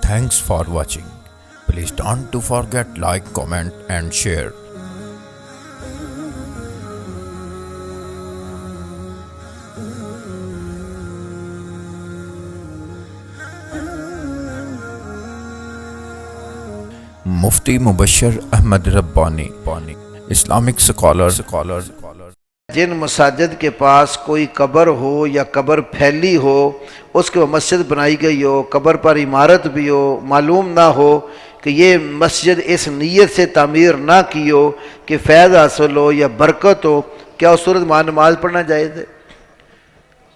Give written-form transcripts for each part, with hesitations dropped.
Thanks for watching. Please don't to forget like, comment and share. Mufti Mubashir Ahmed Rabbani Islamic scholar جن مساجد کے پاس کوئی قبر ہو یا قبر پھیلی ہو، اس کے وہ مسجد بنائی گئی ہو، قبر پر عمارت بھی ہو، معلوم نہ ہو کہ یہ مسجد اس نیت سے تعمیر نہ کی ہو کہ فیض حاصل ہو یا برکت ہو، کیا اس صورت میں نماز پڑھنا جائز ہے؟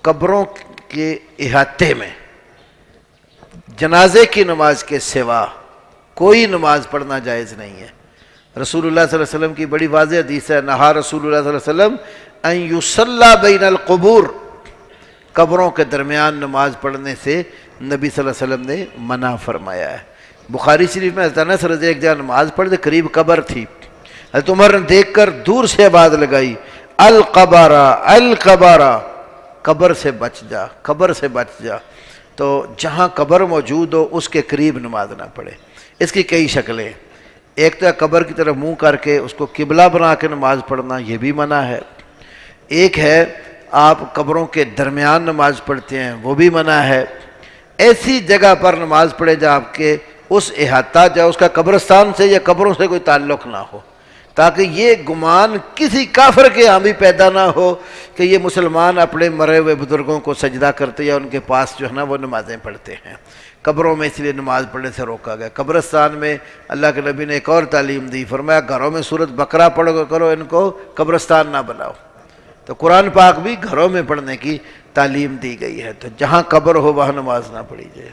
قبروں کے احاطے میں جنازے کی نماز کے سوا کوئی نماز پڑھنا جائز نہیں ہے۔ رسول اللہ صلی اللہ علیہ وسلم کی بڑی واضح حدیث ہے، نہا رسول اللہ صلی اللہ علیہ وسلم ان یصلی بین القبور، قبروں کے درمیان نماز پڑھنے سے نبی صلی اللہ علیہ وسلم نے منع فرمایا ہے۔ بخاری شریف میں حضرت انس رضی اللہ عنہ ایک جگہ نماز پڑھ دے، قریب قبر تھی، حضرت عمر نے دیکھ کر دور سے آواز لگائی، القبرہ القبرہ، قبر سے بچ جا، قبر سے بچ جا۔ تو جہاں قبر موجود ہو اس کے قریب نماز نہ پڑھے۔ اس کی کئی شکلیں، ایک تو ہے قبر کی طرف منہ کر کے اس کو قبلہ بنا کے نماز پڑھنا، یہ بھی منع ہے۔ ایک ہے آپ قبروں کے درمیان نماز پڑھتے ہیں، وہ بھی منع ہے۔ ایسی جگہ پر نماز پڑھے جہاں آپ کے اس احاطہ جہاں اس کا قبرستان سے یا قبروں سے کوئی تعلق نہ ہو، تاکہ یہ گمان کسی کافر کے ہاں بھی پیدا نہ ہو کہ یہ مسلمان اپنے مرے ہوئے بزرگوں کو سجدہ کرتے یا ان کے پاس جو ہے نا وہ نمازیں پڑھتے ہیں۔ قبروں میں اس لیے نماز پڑھنے سے روکا گیا۔ قبرستان میں اللہ کے نبی نے ایک اور تعلیم دی، فرمایا گھروں میں سورۃ بقرہ پڑھو کرو، ان کو قبرستان نہ بناؤ۔ تو قرآن پاک بھی گھروں میں پڑھنے کی تعلیم دی گئی ہے، تو جہاں قبر ہو وہاں نماز نہ پڑھی جائے۔